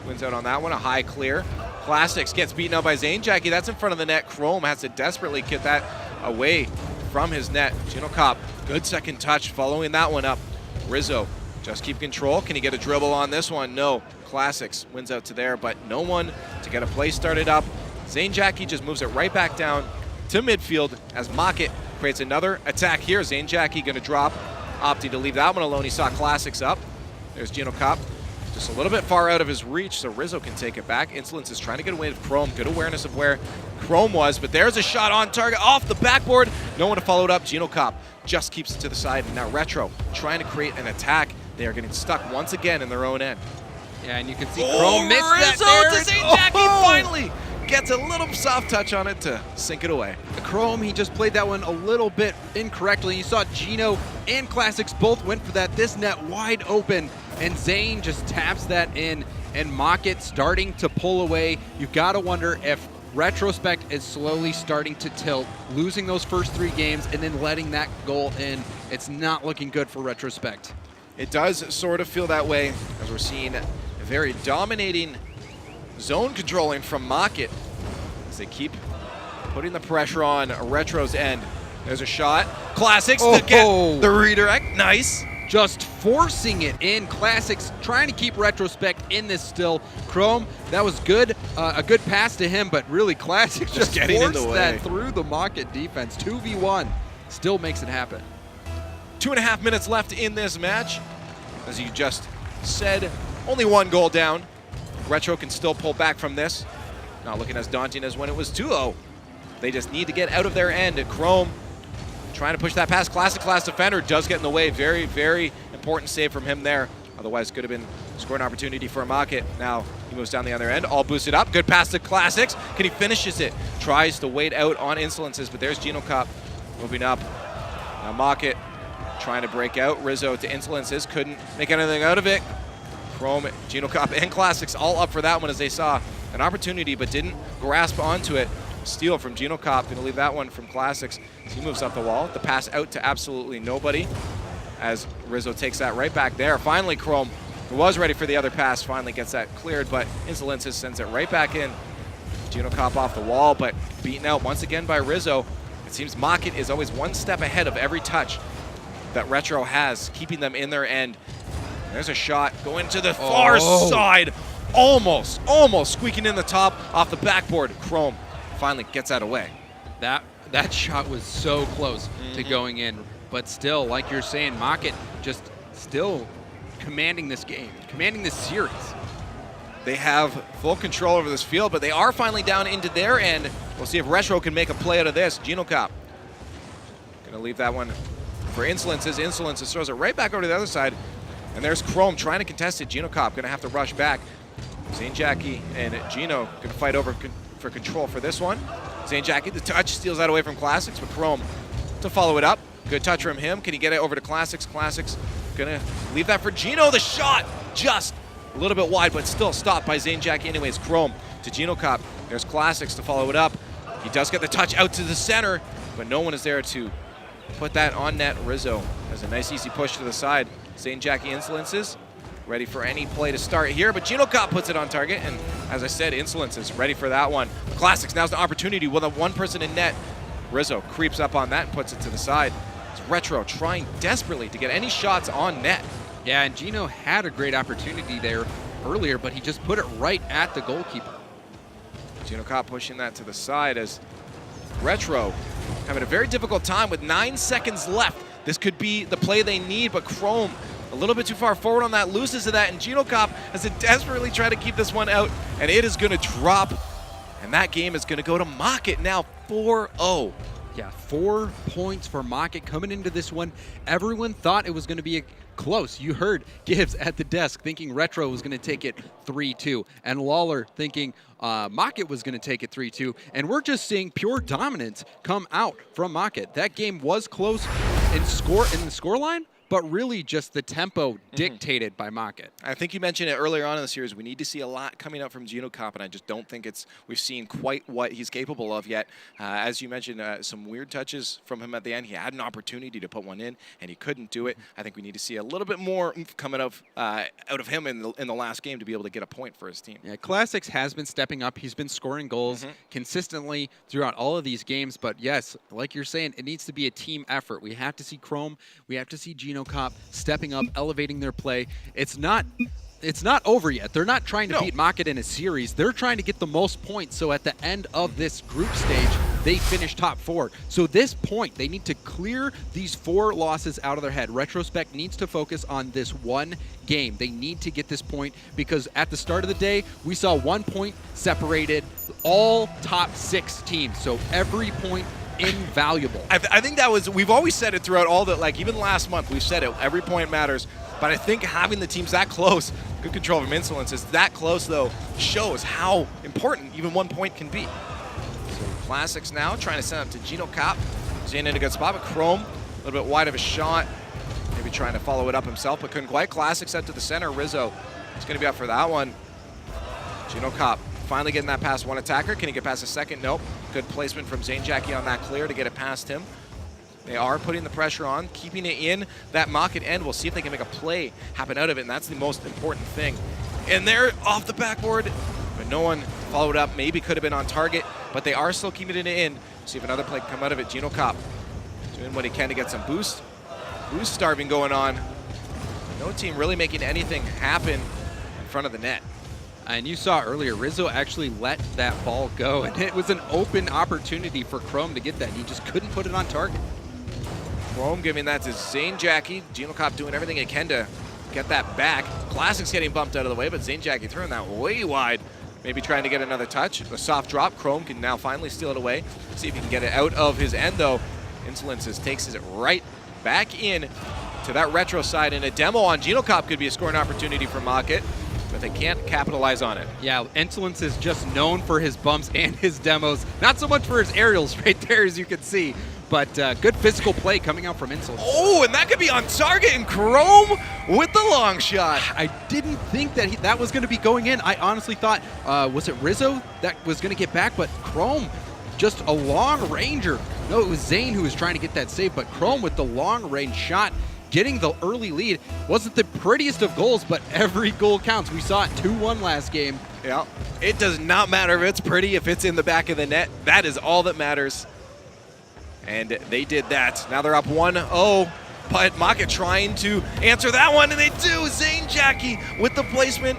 wins out on that one, a high clear. Classics gets beaten out by Zane Jackie. That's in front of the net. Chrome has to desperately get that away from his net. Genocop, good second touch following that one up. Rizzo just keep control. Can he get a dribble on this one? No. Classics wins out to there, but no one to get a play started up. Zane Jackie just moves it right back down to midfield as Mockett creates another attack here. Zane Jackie going to drop, opting to leave that one alone. He saw Classics up. There's Genocop. Just a little bit far out of his reach, so Rizzo can take it back. Insolence is trying to get away with Chrome. Good awareness of where Chrome was, but there's a shot on target off the backboard. No one to follow it up. Genocop just keeps it to the side, and now Retro trying to create an attack. They are getting stuck once again in their own end. Yeah, and you can see Chrome missed that Rizzo there. to Zane Jackie finally gets a little soft touch on it to sink it away. Chrome, he just played that one a little bit incorrectly. You saw Gino and Classics both went for that. This net wide open, and Zane just taps that in, and Mockett starting to pull away. You've got to wonder if Retrospect is slowly starting to tilt, losing those first 3 games and then letting that goal in. It's not looking good for Retrospect. It does sort of feel that way as we're seeing a very dominating zone controlling from Mockett as they keep putting the pressure on Retro's end. There's a shot. Classics to get the redirect. Nice. Just forcing it in. Classics trying to keep Retrospect in this still. Chrome, that was good. A good pass to him, but really Classics just getting in the forced way. that through the Mockett defense. 2v1 still makes it happen. 2.5 minutes left in this match. As you just said, only 1 goal down. Retro can still pull back from this. Not looking as daunting as when it was 2-0. They just need to get out of their end. And Chrome trying to push that past. Classic class defender does get in the way. Very, very important save from him there. Otherwise, could have been a scoring opportunity for Mockett. Now he moves down the other end, all boosted up. Good pass to Classics. Can he finishes it? Tries to wait out on Insolences, but there's Genocop moving up. Now Mockett trying to break out. Rizzo to Insolences. Couldn't make anything out of it. Chrome, Genocop, and Classics all up for that one as they saw an opportunity but didn't grasp onto it. Steal from Genocop. Going to leave that one from Classics. He moves up the wall. The pass out to absolutely nobody as Rizzo takes that right back there. Finally, Chrome, who was ready for the other pass, finally gets that cleared, but Insolences sends it right back in. Genocop off the wall, but beaten out once again by Rizzo. It seems Mockett is always one step ahead of every touch that Retro has, keeping them in their end. There's a shot going to the far side. Almost squeaking in the top off the backboard. Chrome finally gets that away. That shot was so close to going in, but still, like you're saying, Mockett just still commanding this game, commanding this series. They have full control over this field, but they are finally down into their end. We'll see if Retro can make a play out of this. Genocop gonna leave that one for Insolences. Insolences throws it right back over to the other side. And there's Chrome trying to contest it. Genocop gonna have to rush back. Zane Jackie and Gino gonna fight over for control for this one. Zane Jackie, the touch, steals that away from Classics, but Chrome to follow it up. Good touch from him. Can he get it over to Classics? Classics gonna leave that for Gino. The shot just a little bit wide, but still stopped by Zane Jackie anyways. Chrome to Genocop. There's Classics to follow it up. He does get the touch out to the center, but no one is there to put that on net. Rizzo has a nice easy push to the side. Zane Jackie Insolences ready for any play to start here, but Genocop puts it on target, and as I said, Insolences ready for that one. Classics, now's the opportunity with a one person in net. Rizzo creeps up on that and puts it to the side. It's Retro trying desperately to get any shots on net. Yeah, and Gino had a great opportunity there earlier, but he just put it right at the goalkeeper. Genocop pushing that to the side as Retro having a very difficult time with 9 seconds left. This could be the play they need, but Chrome a little bit too far forward on that, loses to that, and GinoCop has to desperately try to keep this one out, and it is going to drop, and that game is going to go to Mach.it now 4-0. Yeah, 4 points for Mach.it coming into this one. Everyone thought it was going to be close. You heard Gibbs at the desk thinking Retro was going to take it 3-2, and Lawler thinking Mach.it was going to take it 3-2, and we're just seeing pure dominance come out from Mach.it. That game was close in the scoreline, but really just the tempo dictated by Mach.it. I think you mentioned it earlier on in the series. We need to see a lot coming up from GinoCop, and I just don't think we've seen quite what he's capable of yet. As you mentioned, some weird touches from him at the end. He had an opportunity to put one in, and he couldn't do it. I think we need to see a little bit more coming out of him in the last game to be able to get a point for his team. Yeah, Classics has been stepping up. He's been scoring goals consistently throughout all of these games. But yes, like you're saying, it needs to be a team effort. We have to see Chrome. We have to see GinoCop stepping up, elevating their play. It's not over yet. They're not trying to beat Mach.it in a series. They're trying to get the most points, so at the end of this group stage, they finish top 4. So this point, they need to clear these 4 losses out of their head. Retrospect needs to focus on this one game. They need to get this point because at the start of the day, we saw 1 point separated all top 6 teams. So every point invaluable. I think that was, we've always said it throughout all the, like even last month, we've said it, every point matters. But I think having the teams that close, good control from Insolence, is that close though, shows how important even 1 point can be. So Classics now trying to send up to GinoCop. Zane in a good spot, but Chrome, a little bit wide of a shot. Maybe trying to follow it up himself, but couldn't quite. Classics out to the center. Rizzo is going to be up for that one. GinoCop finally getting that past one attacker. Can he get past a second? Nope. Good placement from Zane Jackie on that clear to get it past him. They are putting the pressure on, keeping it in that Mach.it end. We'll see if they can make a play happen out of it, and that's the most important thing. And they're off the backboard, but no one followed up. Maybe could have been on target, but they are still keeping it in. See if another play can come out of it. GinoCop doing what he can to get some boost starving going on. No team really making anything happen in front of the net. And you saw earlier, Rizzo actually let that ball go, and it was an open opportunity for Chrome to get that. He just couldn't put it on target. Chrome giving that to Zane Jackie. GinoCop doing everything he can to get that back. Classics getting bumped out of the way, but Zane Jackie throwing that way wide. Maybe trying to get another touch. A soft drop. Chrome can now finally steal it away. See if he can get it out of his end, though. Insolences takes it right back in to that retro side, and a demo on GinoCop could be a scoring opportunity for Mach.it, but they can't capitalize on it. Yeah, Insolence is just known for his bumps and his demos. Not so much for his aerials right there, as you can see. But good physical play coming out from Insolence. Oh, and that could be on target, and Chrome with the long shot. I didn't think that that was going to be going in. I honestly thought, was it Rizzo that was going to get back? But Chrome, just a long ranger. No, it was Zane who was trying to get that save, but Chrome with the long range shot, getting the early lead. Wasn't the prettiest of goals, but every goal counts. We saw it 2-1 last game. Yeah, it does not matter if it's pretty, if it's in the back of the net. That is all that matters. And they did that. Now they're up 1-0, but Mach.it trying to answer that one, and they do. Zane Jackie with the placement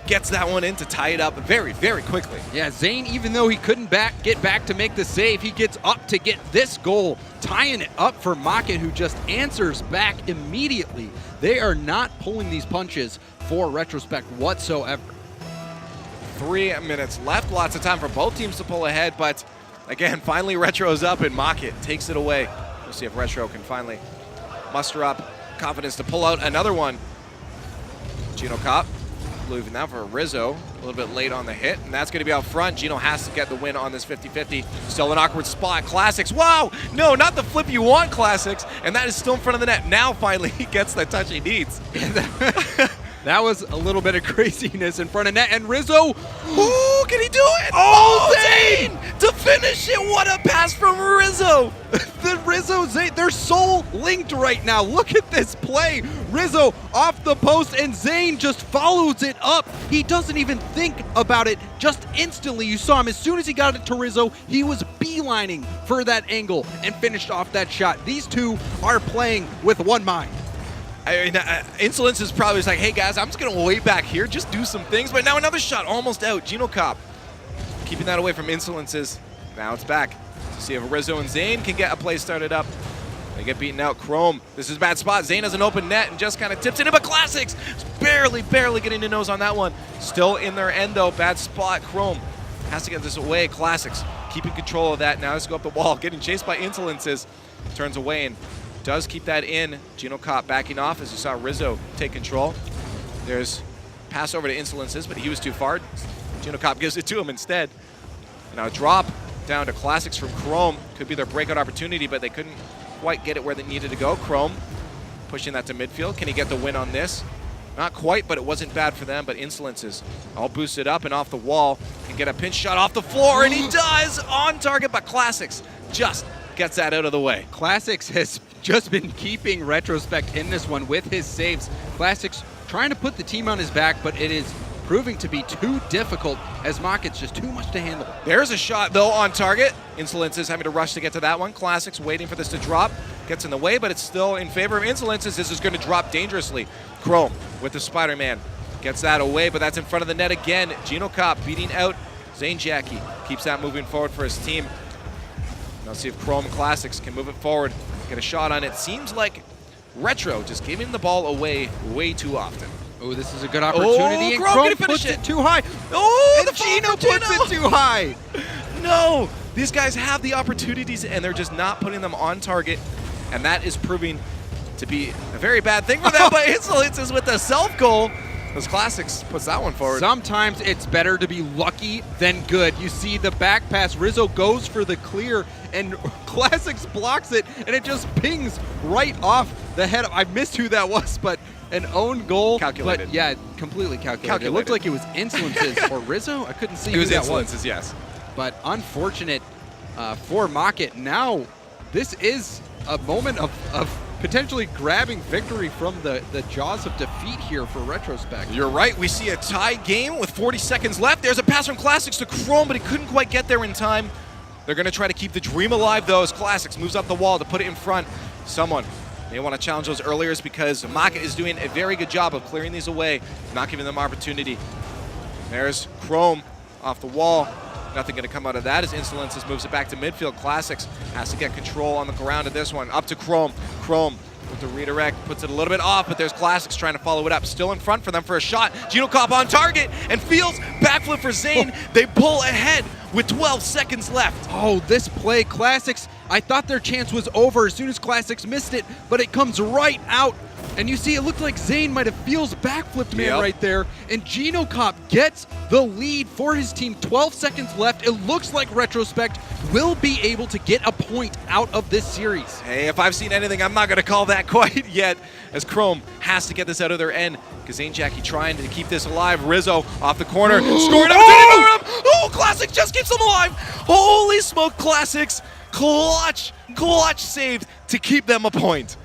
gets that one in to tie it up very, very quickly. Yeah, Zane, even though he couldn't get back to make the save, he gets up to get this goal, tying it up for Mach.it, who just answers back immediately. They are not pulling these punches for Retrospect whatsoever. 3 minutes left. Lots of time for both teams to pull ahead, but again, finally Retro's up, and Mach.it takes it away. We'll see if Retro can finally muster up confidence to pull out another one. GinoCop moving now for Rizzo, a little bit late on the hit, and that's going to be out front. Gino has to get the win on this 50-50. Still an awkward spot. Classics, wow! No, not the flip you want, Classics, and that is still in front of the net. Now finally he gets the touch he needs. That was a little bit of craziness in front of net, and Rizzo, ooh, can he do it? Oh, Zane! To finish it, what a pass from Rizzo! The Rizzo, Zane, they're so linked right now. Look at this play. Rizzo off the post, and Zane just follows it up. He doesn't even think about it. Just instantly, you saw him. As soon as he got it to Rizzo, he was beelining for that angle and finished off that shot. These two are playing with one mind. I mean, Insolence is probably just like, hey guys, I'm just going to wait back here, just do some things. But now another shot, almost out. GinoCop keeping that away from Insolences. Now it's back to See if Rizzo and Zane can get a play started up. They get beaten out. Chrome, this is a bad spot. Zane has an open net and just kind of tips it in, but Classics barely getting the nose on that one. Still in their end though, bad spot. Chrome has to get this away. Classics keeping control of that. Now let's go up the wall, getting chased by Insolences. Turns away and does keep that in. Geno Cop backing off as you saw Rizzo take control. There's pass over to Insolences, but he was too far. Geno Cop gives it to him instead. Now drop down to Classics from Chrome. Could be their breakout opportunity, but they couldn't quite get it where they needed to go. Chrome pushing that to midfield. Can he get the win on this? Not quite, but it wasn't bad for them. But Insolences all boosted up and off the wall. Can get a pinch shot off the floor, and he does on target, but Classics just gets that out of the way. Classics has just been keeping Retrospect in this one with his saves. Classics trying to put the team on his back, but it is proving to be too difficult as Mocket's just too much to handle. There's a shot, though, on target. Insolences having to rush to get to that one. Classics waiting for this to drop. Gets in the way, but it's still in favor of Insolences. This is going to drop dangerously. Chrome with the Spider-Man. Gets that away, but that's in front of the net again. Geno Cop beating out Zane Jackie. Keeps that moving forward for his team. Now see if Chrome Classics can move it forward. Get a shot on it. Seems like Retro just giving the ball away way too often. Oh, this is a good opportunity. Oh, Chrome gonna finish puts it. it too high. Oh, And the foul Geno from puts Geno. it too high. No, these guys have the opportunities and they're just not putting them on target, and that is proving to be a very bad thing for them. But Insolences with the self goal. Those Classics puts that one forward. Sometimes it's better to be lucky than good. You see the back pass. Rizzo goes for the clear, and Classics blocks it, and it just pings right off the head. I missed who that was, but an own goal. Calculated. But yeah, completely calculated. It looked like it was Insolences or Rizzo. I couldn't see It who was that was. Insolences, yes. But unfortunate for Mocket. Now, this is a moment of potentially grabbing victory from the jaws of defeat here for Retrospect. You're right. We see a tie game with 40 seconds left. There's a pass from Classics to Chrome, but he couldn't quite get there in time. They're going to try to keep the dream alive, though, as Classics moves up the wall to put it in front. Someone may want to challenge those earlier because Mocket is doing a very good job of clearing these away, not giving them opportunity. There's Chrome off the wall. Nothing going to come out of that as Insolences moves it back to midfield. Classics has to get control on the ground of this one. Up to Chrome. Chrome with the redirect, puts it a little bit off, but there's Classics trying to follow it up. Still in front for them for a shot. Geno Cop on target and Fields backflip for Zane. They pull ahead with 12 seconds left. Oh, this play, Classics, I thought their chance was over as soon as Classics missed it, but it comes right out. And you see, it looked like Zane might have Fields backflipped man right there. And Geno Cop gets the lead for his team. 12 seconds left. It looks like Retrospect will be able to get a point out of this series. Hey, if I've seen anything, I'm not going to call that quite yet, as Chrome has to get this out of their end. Zane Jackie trying to keep this alive. Rizzo off the corner, scored opportunity for him. Oh, Classics just keeps them alive. Holy smoke, Classics. Clutch saved to keep them a point.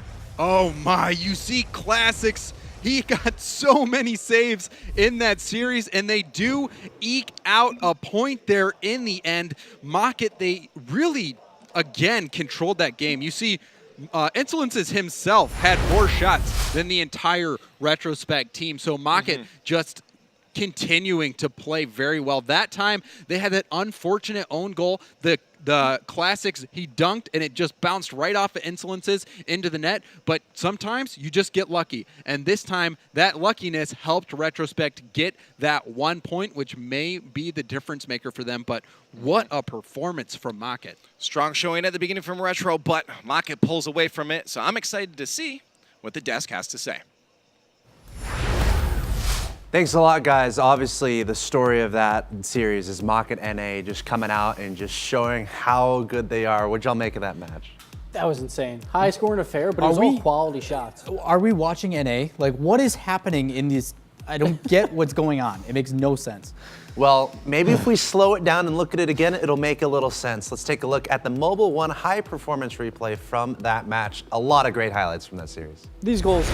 Oh my, you see Classics. He got so many saves in that series, and they do eke out a point there in the end. Mocket, they really, again, controlled that game. You see, Insolences himself had more shots than the entire Retrospect team, so Mocket just continuing to play very well. That time, they had that unfortunate own goal. The Classics, he dunked, and it just bounced right off of Insolences into the net. But sometimes you just get lucky. And this time, that luckiness helped Retrospect get that 1 point, which may be the difference maker for them. But what a performance from Mocket. Strong showing at the beginning from Retro, but Mocket pulls away from it. So I'm excited to see what the desk has to say. Thanks a lot, guys. Obviously, the story of that series is Mocket NA just coming out and just showing how good they are. What'd y'all make of that match? That was insane. High scoring affair, but it was Are all we- quality shots. Are we watching NA? Like, what is happening in these? I don't get what's going on. It makes no sense. Well, maybe if we slow it down and look at it again, it'll make a little sense. Let's take a look at the Mobile One high performance replay from that match. A lot of great highlights from that series. These goals,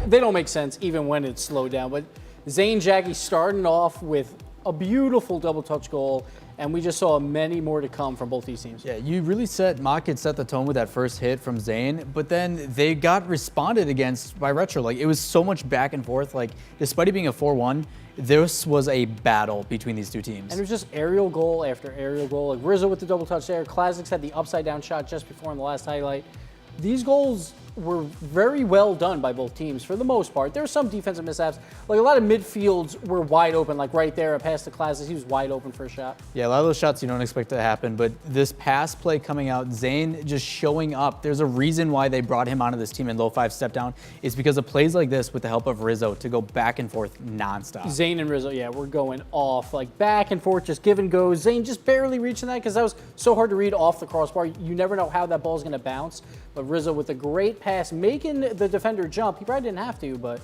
they don't make sense even when it's slowed down. But Zane Jackie starting off with a beautiful double touch goal, And we just saw many more to come from both these teams. Yeah, you really Mach had set the tone with that first hit from Zain, but then they got responded against by Retro. Like, it was so much back and forth. Like, despite it being a 4-1, this was a battle between these two teams. And it was just aerial goal after aerial goal. Like Rizzo with the double touch there. Classics had the upside down shot just before in the last highlight. These goals were very well done by both teams for the most part. There were some defensive mishaps. Like a lot of midfields were wide open, like right there past the Classics. He was wide open for a shot. Yeah, a lot of those shots you don't expect to happen, but this pass play coming out, Zain just showing up. There's a reason why they brought him onto this team in low 5 step down. It's because of plays like this with the help of Rizzo to go back and forth nonstop. Zain and Rizzo, yeah, we're going off, like back and forth, just give and go. Zain just barely reaching that because that was so hard to read off the crossbar. You never know how that ball's going to bounce. But Rizzo with a great pass, making the defender jump. He probably didn't have to, but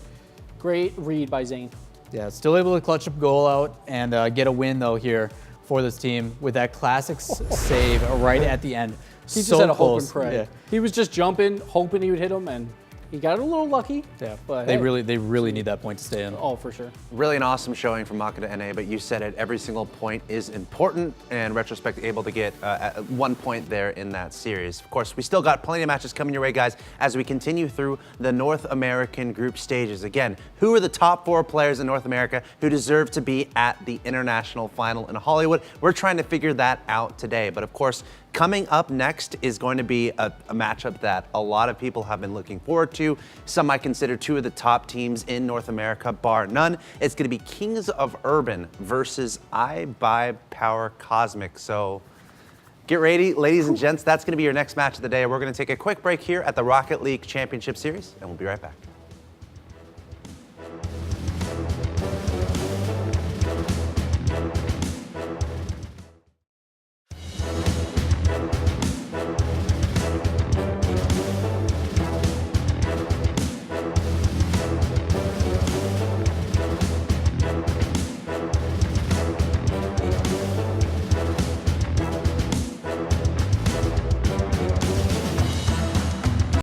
great read by Zain. Yeah, still able to clutch a goal out and get a win, though, here for this team with that classic save right at the end. He just so had a close. hope and pray. Yeah. He was just jumping, hoping he would hit him, and he got a little lucky. Yeah, but they hey. really need that point to stay in. Oh, for sure. Really an awesome showing from Maka to NA, but you said it, every single point is important, and Retrospect able to get 1 point there in that series. Of course, we still got plenty of matches coming your way, guys, as we continue through the North American group stages. Again, who are the top 4 players in North America who deserve to be at the international final in Hollywood? We're trying to figure that out today, but of course, coming up next is going to be a matchup that a lot of people have been looking forward to. Some might consider 2 of the top teams in North America, bar none. It's going to be Kings of Urban versus iBuyPower Cosmic. So get ready, ladies and gents. That's going to be your next match of the day. We're going to take a quick break here at the Rocket League Championship Series, and we'll be right back.